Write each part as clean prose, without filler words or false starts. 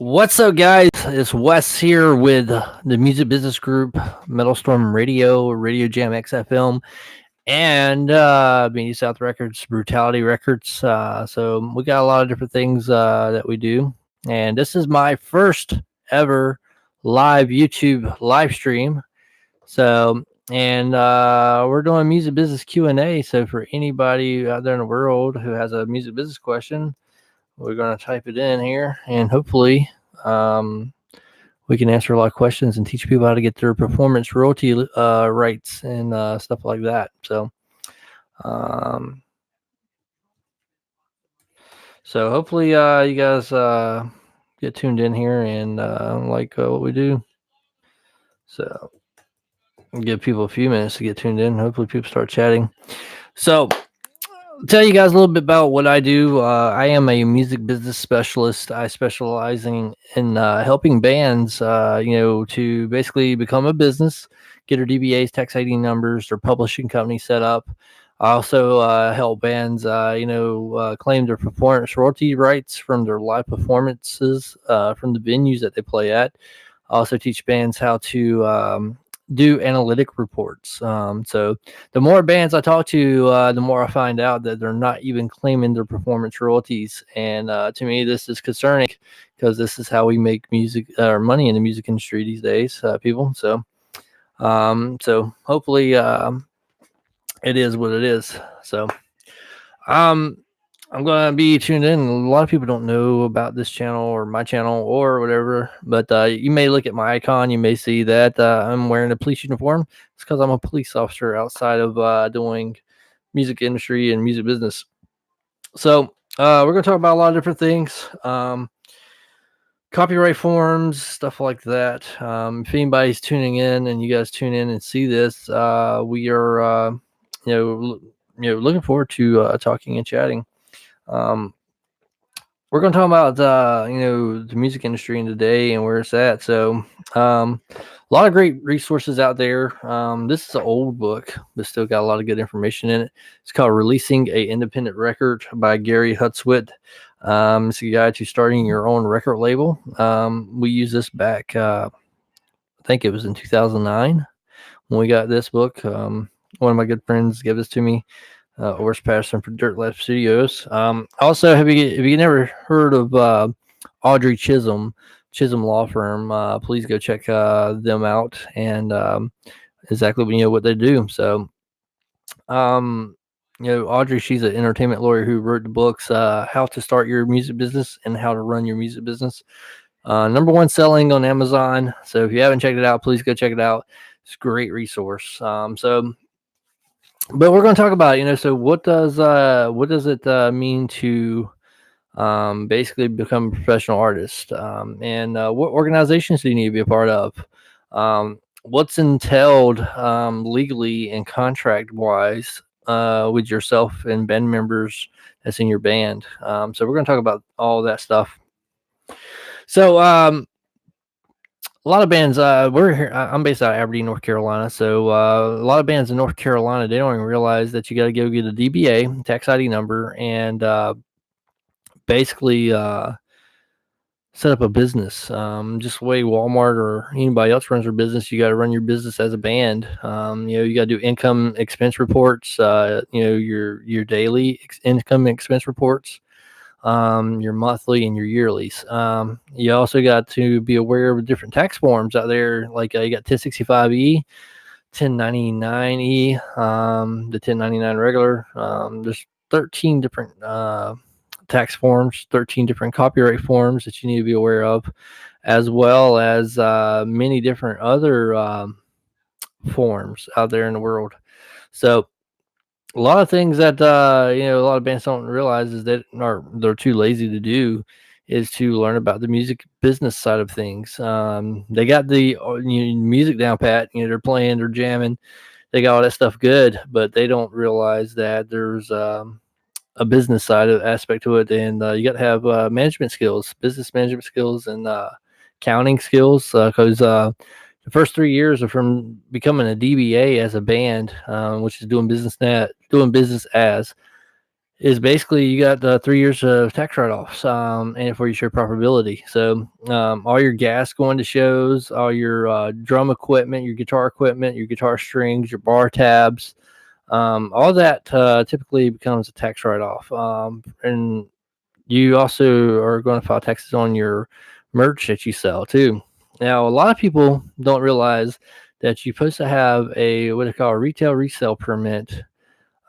What's up, guys? It's Wes here with the Music Business Group, Metalstorm Radio, Radio Jam XFM, and Media South Records, Brutality Records. So we got a lot of different things that we do, and this is my first ever live YouTube live stream. So, and we're doing music business Q&A. So for anybody out there in the world who has a music business question, we're going to type it in here, and hopefully um, we can answer a lot of questions and teach people how to get their performance royalty rights and stuff like that. Um, so hopefully you guys get tuned in here and like what we do. So give people a few minutes to get tuned in. Hopefully people start chatting. So tell you guys a little bit about what I do. I am a music business specialist. I specialize in helping bands, to basically become a business, get their DBAs, tax ID numbers, their publishing company set up. I also help bands, claim their performance royalty rights from their live performances from the venues that they play at. I also teach bands how to do analytic reports. So the more bands I talk to, the more I find out that they're not even claiming their performance royalties. And to me, this is concerning because this is how we make music or money in the music industry these days, people. So hopefully it is what it is. So um, I'm going to be tuned in. A lot of people don't know about this channel or my channel or whatever, but you may look at my icon. You may see that I'm wearing a police uniform. It's because I'm a police officer outside of doing music industry and music business. So we're going to talk about a lot of different things. Copyright forms, stuff like that. If anybody's tuning in and you guys tune in and see this, we are, looking forward to talking and chatting. We're going to talk about the music industry in today and where it's at. So a lot of great resources out there. This is an old book but still got a lot of good information in it. It's called Releasing a Independent Record by Gary Hutswit. It's a guide to starting your own record label. We used this back I think it was in 2009 when we got this book. One of my good friends gave this to me. Ors Patterson for Dirt Lab Studios. Also, have you never heard of Audrey Chisholm Law Firm? Please go check them out and exactly what they do. So, Audrey, she's an entertainment lawyer who wrote the books How to Start Your Music Business and How to Run Your Music Business. Number one selling on Amazon. So if you haven't checked it out, please go check it out. It's a great resource. But we're going to talk about, so what does it mean to basically become a professional artist? And what organizations do you need to be a part of? What's entailed legally and contract wise with yourself and band members that's in your band? So we're going to talk about all that stuff. So a lot of bands, we're here. I'm based out of Aberdeen, North Carolina. So a lot of bands in North Carolina, they don't even realize that you got to go get a DBA, tax ID number, and basically set up a business. Just the way Walmart or anybody else runs their business, you got to run your business as a band. You got to do income expense reports. Your daily income expense reports. Your monthly and your yearlies. You also got to be aware of different tax forms out there. Like you got 1065E, 1099E, the 1099 regular. There's 13 different tax forms, 13 different copyright forms that you need to be aware of, as well as many different other forms out there in the world. So a lot of things that a lot of bands don't realize is that they're too lazy to do is to learn about the music business side of things. They got the music down pat. They're playing, they're jamming, they got all that stuff good, but they don't realize that there's a business side of aspect to it, and you got to have management skills, business management skills, and counting skills, because the first 3 years are from becoming a DBA as a band, which is doing business as, is basically you got 3 years of tax write-offs, and for your share profitability. So all your gas going to shows, all your drum equipment, your guitar strings, your bar tabs, all that typically becomes a tax write-off. And you also are going to file taxes on your merch that you sell too. Now, a lot of people don't realize that you're supposed to have a what they call a retail resale permit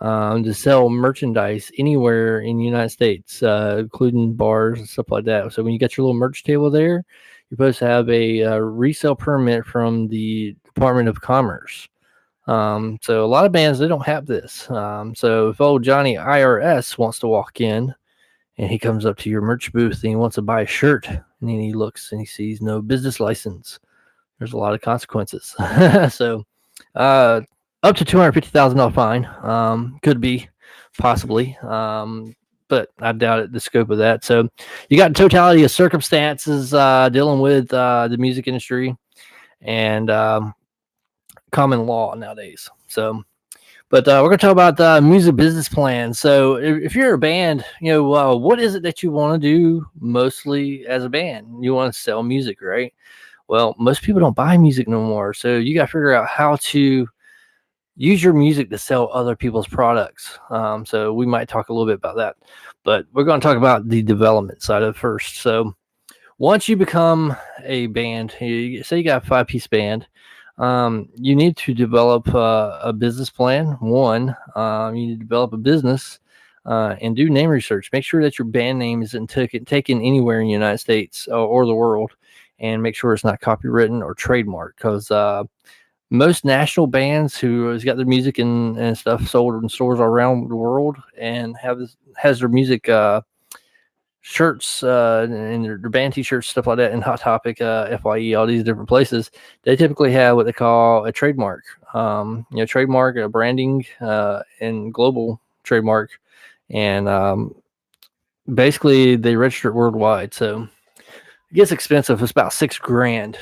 to sell merchandise anywhere in the United States, including bars and stuff like that. So when you got your little merch table there, you're supposed to have a resale permit from the Department of Commerce. So a lot of bands, they don't have this. So if old Johnny IRS wants to walk in and he comes up to your merch booth and he wants to buy a shirt, and then he looks and he sees no business license, there's a lot of consequences. So up to $250,000 fine. Could be, possibly, but I doubt it, the scope of that. So you got totality of circumstances dealing with the music industry and common law nowadays. So, but we're going to talk about the music business plan. So if you're a band, what is it that you want to do mostly as a band? You want to sell music, right? Well, most people don't buy music no more. So you got to figure out how to use your music to sell other people's products. So we might talk a little bit about that, but we're going to talk about the development side of it first. So once you become a band, say you got a 5-piece band, you need to develop a business plan. One, you need to develop a business and do name research. Make sure that your band name isn't taken anywhere in the United States or the world, and make sure it's not copywritten or trademarked, because most national bands who has got their music and stuff sold in stores around the world and has their music shirts and their band t-shirts, stuff like that, and Hot Topic, FYE, all these different places, they typically have what they call a trademark. Trademark, a branding, and global trademark, and basically they register it worldwide. So it gets expensive. It's about $6,000.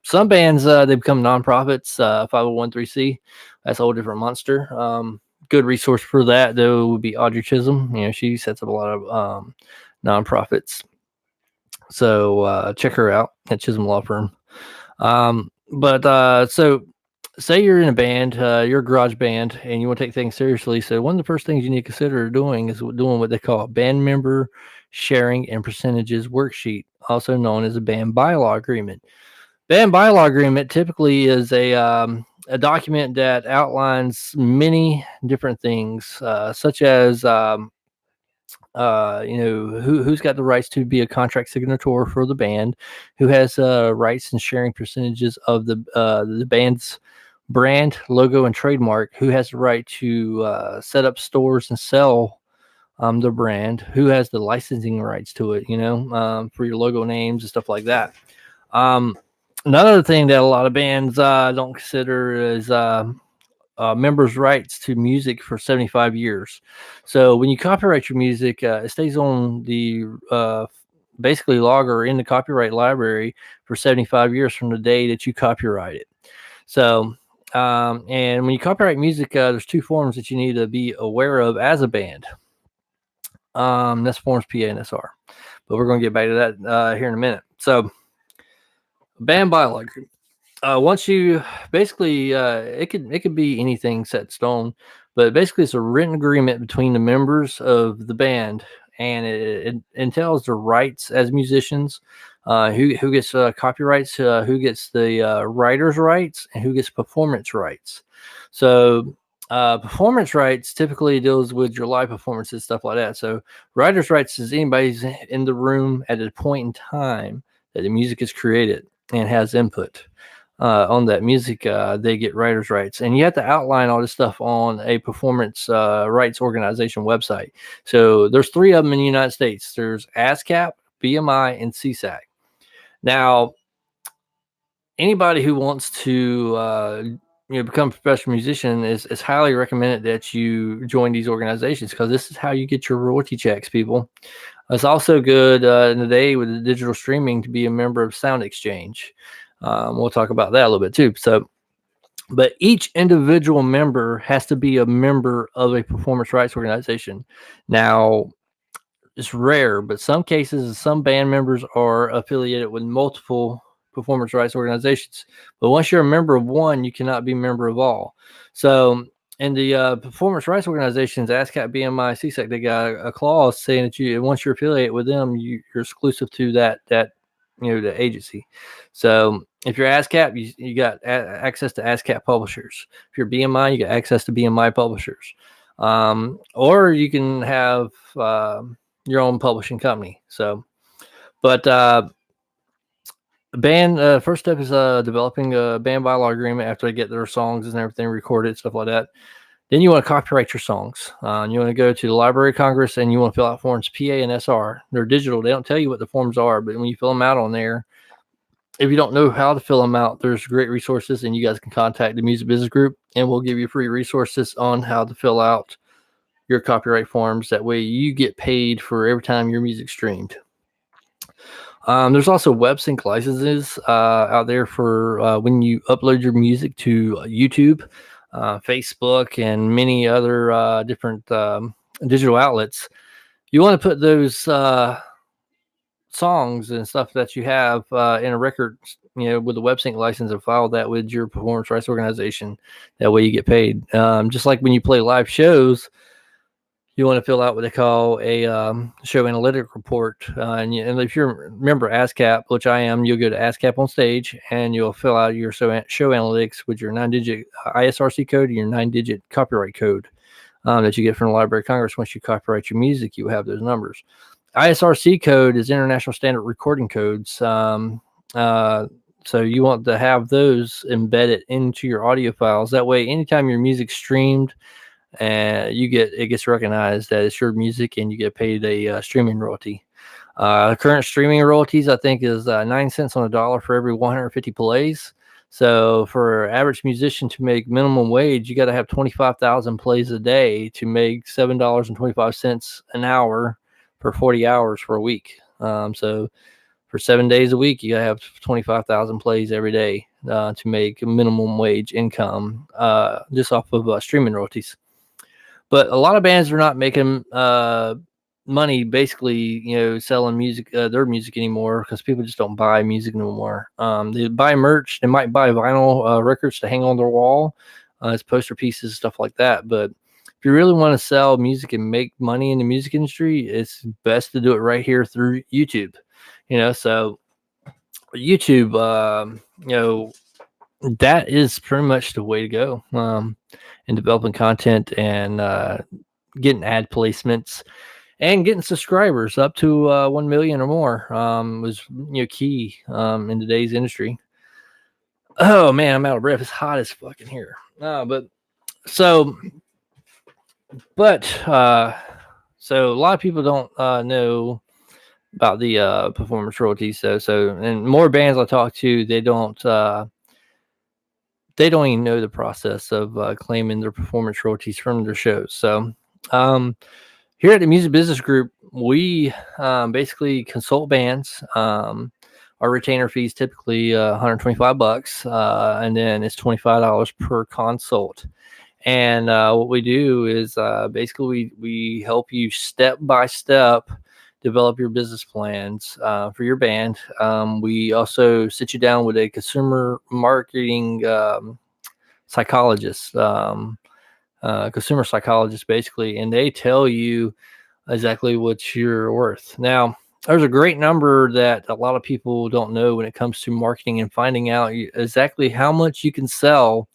Some bands they become nonprofits, 501(c)(3). That's a whole different monster. Good resource for that though would be Audrey Chisholm. She sets up a lot of nonprofits. So check her out at Chisholm Law Firm. So say you're in a band, you're a garage band, and you want to take things seriously. So one of the first things you need to consider doing is doing what they call a band member sharing and percentages worksheet, also known as a band bylaw agreement. Band bylaw agreement typically is a document that outlines many different things, such as who's got the rights to be a contract signator for the band, who has rights in sharing percentages of the band's brand, logo, and trademark, who has the right to set up stores and sell the brand, who has the licensing rights to it, for your logo names and stuff like that. Another thing that a lot of bands don't consider is members' rights to music for 75 years. So when you copyright your music, it stays on the basically logger in the copyright library for 75 years from the day that you copyright it. So and when you copyright music, there's 2 forms that you need to be aware of as a band. That's forms PA and SR, but we're going to get back to that here in a minute. So band bylaw agreement. Once you basically, it could be anything set in stone, but basically it's a written agreement between the members of the band, and it entails the rights as musicians, who gets copyrights, who gets the writer's rights, and who gets performance rights. So performance rights typically deals with your live performances, stuff like that. So writer's rights is anybody's in the room at a point in time that the music is created and has input on that music. They get writer's rights, and you have to outline all this stuff on a performance rights organization website. So there's 3 of them in the United States. There's ASCAP, BMI, and CSAC. Now, anybody who wants to become a professional musician is highly recommended that you join these organizations, because this is how you get your royalty checks, people. It's also good in the day with the digital streaming to be a member of Sound Exchange. We'll talk about that a little bit too. So But each individual member has to be a member of a performance rights organization. Now, it's rare, but some cases, some band members are affiliated with multiple performance rights organizations. But once you're a member of one, you cannot be a member of all. So, in the performance rights organizations, ASCAP, BMI, CSEC, they got a clause saying that you, once you're affiliated with them, you're exclusive to that the agency. So if you're ASCAP, you got access to ASCAP publishers. If you're BMI, you got access to BMI publishers. Or you can have your own publishing company. So, but band first step is developing a band bylaw agreement after they get their songs and everything recorded, stuff like that. Then you want to copyright your songs. You want to go to the Library of Congress and you want to fill out forms PA and SR. They're digital. They don't tell you what the forms are, but when you fill them out on there, if you don't know how to fill them out, there's great resources, and you guys can contact the Music Business Group, and we'll give you free resources on how to fill out your copyright forms. That way you get paid for every time your music streamed. There's also web sync licenses out there for when you upload your music to YouTube, Facebook, and many other different digital outlets. You want to put those songs and stuff that you have in a record, with the web sync license, and file that with your performance rights organization. That way you get paid. Just like when you play live shows, you want to fill out what they call a show analytic report. And if you're a member of ASCAP, which I am, you'll go to ASCAP on stage and you'll fill out your show analytics with your 9-digit ISRC code and your 9-digit copyright code that you get from the Library of Congress. Once you copyright your music, you have those numbers. ISRC code is International Standard Recording Codes. So you want to have those embedded into your audio files. That way, anytime your music's streamed, and it gets recognized that it's your music, and you get paid a streaming royalty. Current streaming royalties, I think, is 9 cents on the dollar for every 150 plays. So for an average musician to make minimum wage, you got to have 25,000 plays a day to make $7.25 an hour for 40 hours for a week. So for 7 days a week, you got to have 25,000 plays every day to make minimum wage income just off of streaming royalties. But a lot of bands are not making money, basically, selling music, their music anymore, because people just don't buy music no more. They buy merch. They might buy vinyl records to hang on their wall as poster pieces, stuff like that. But if you really want to sell music and make money in the music industry, it's best to do it right here through YouTube. So YouTube, that is pretty much the way to go in developing content and getting ad placements and getting subscribers up to 1 million or more was key in today's industry. Oh man, I'm out of breath. It's hot as fucking here. So a lot of people don't know about the performance royalties. So and more bands I talk to, they don't even know the process of claiming their performance royalties from their shows. So here at the Music Business Group, we basically consult bands. Our retainer fees typically $125, and then it's $25 per consult. And what we do is basically we help you step by step develop your business plans for your band. We also sit you down with a consumer marketing psychologist, consumer psychologist, basically, and they tell you exactly what you're worth. Now, there's a great number that a lot of people don't know when it comes to marketing and finding out exactly how much you can sell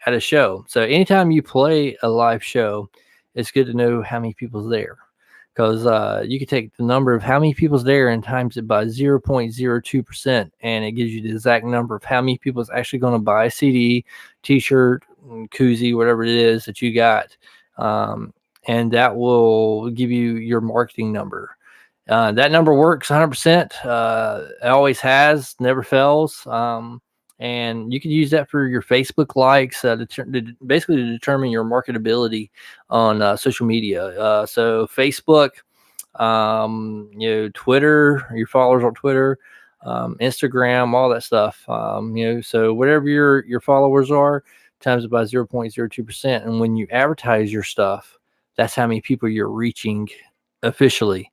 at a show. So anytime you play a live show, it's good to know how many people's there, because you can take the number of how many people's there and times it by 0.02%, and it gives you the exact number of how many people is actually going to buy a CD, t-shirt, koozie, whatever it is that you got. And that will give you your marketing number. That number works 100%. It always has, never fails. And you can use that for your Facebook likes, basically to determine your marketability on social media. So Facebook, Twitter, your followers on Twitter, Instagram, all that stuff. So whatever your followers are, times it by 0.02%. And when you advertise your stuff, that's how many people you're reaching officially.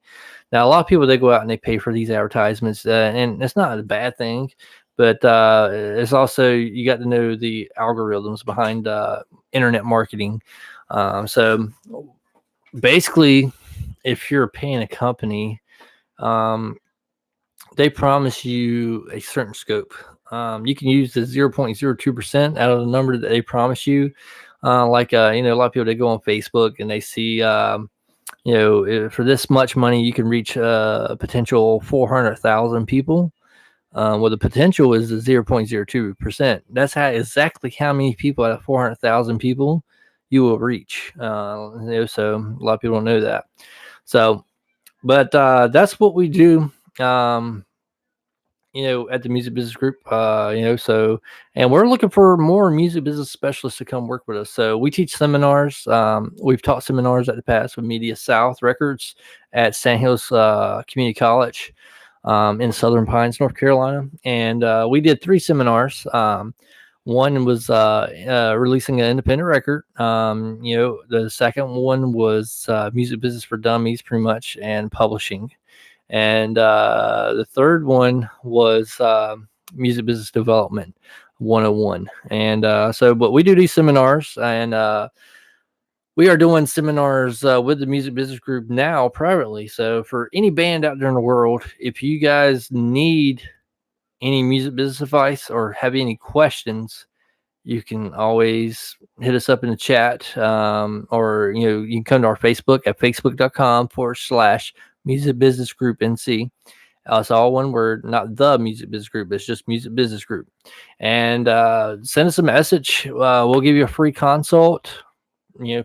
Now, a lot of people, they go out and they pay for these advertisements, and it's not a bad thing, but it's also, you got to know the algorithms behind internet marketing. So basically, if you're paying a company, they promise you a certain scope. You can use the 0.02% out of the number that they promise you. A lot of people, they go on Facebook and they see, for this much money, you can reach a potential 400,000 people. Well, the potential is the 0.02%. That's exactly how many people out of 400,000 people you will reach. So a lot of people don't know that. So, but that's what we do. At the Music Business Group, and we're looking for more music business specialists to come work with us. So we teach seminars. We've taught seminars at the past with Media South Records at Sand Hills Community College in Southern Pines, North Carolina. And we did 3 seminars. One was releasing an independent record. The second one was music business for dummies, pretty much, and publishing. And the third one was music business development 101. And but we do these seminars, and we are doing seminars with the Music Business Group now privately. So for any band out there in the world, if you guys need any music business advice or have any questions, you can always hit us up in the chat, or you can come to our Facebook at facebook.com/Music Business Group NC. It's all one word, not the Music Business Group. It's just Music Business Group. And send us a message. We'll give you a free consult.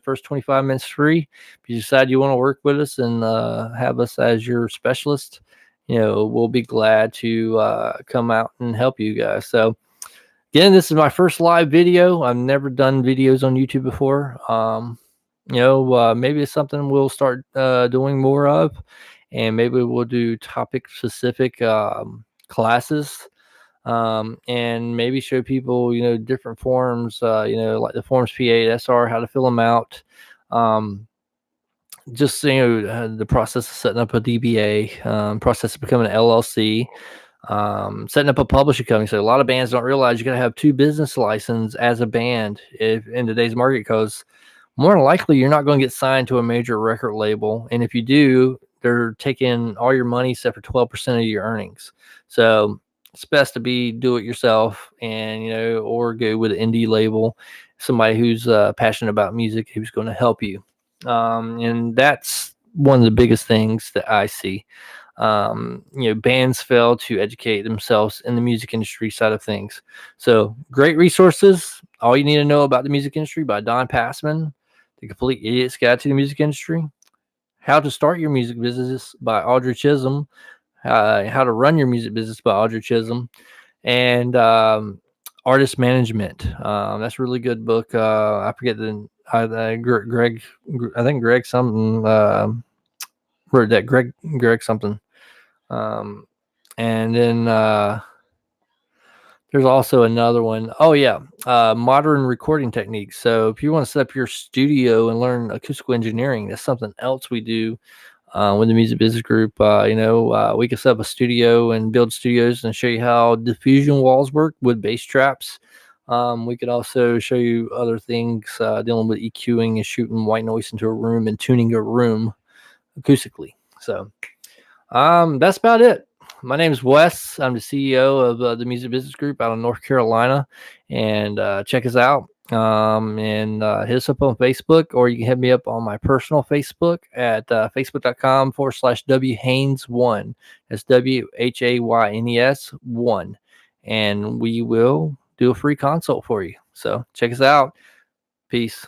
First 25 minutes free. If you decide you want to work with us and have us as your specialist, we'll be glad to come out and help you guys. So again, this is my first live video. I've never done videos on YouTube before. Maybe it's something we'll start doing more of, and maybe we'll do topic specific classes, and maybe show people, different forms, like the forms P8, SR, how to fill them out. Just, the process of setting up a DBA, process of becoming an LLC, setting up a publishing company. So a lot of bands don't realize you got to have 2 business licenses as a band in today's market, because more than likely you're not going to get signed to a major record label. And if you do, they're taking all your money except for 12% of your earnings. So it's best to do it yourself, and, or go with an indie label, somebody who's passionate about music, who's going to help you. And that's one of the biggest things that I see. Bands fail to educate themselves in the music industry side of things. So great resources. All you need to know about the music industry by Don Passman, The Complete Idiot's Guide to the Music Industry. How to Start Your Music Business by Audrey Chisholm. How to Run Your Music Business by Audrey Chisholm. And Artist Management. That's a really good book. I forget Greg. I think Greg something wrote that. Greg something. And then there's also another one. Oh yeah, modern recording techniques. So if you want to set up your studio and learn acoustical engineering, that's something else we do with the Music Business Group. We can set up a studio and build studios and show you how diffusion walls work with bass traps. We could also show you other things dealing with EQing and shooting white noise into a room and tuning a room acoustically. So that's about it. My name is Wes. I'm the CEO of the Music Business Group out of North Carolina. And check us out, and hit us up on Facebook, or you can hit me up on my personal Facebook at facebook.com/WHaynes1. That's WHAYNES 1. And we will do a free consult for you. So check us out. Peace.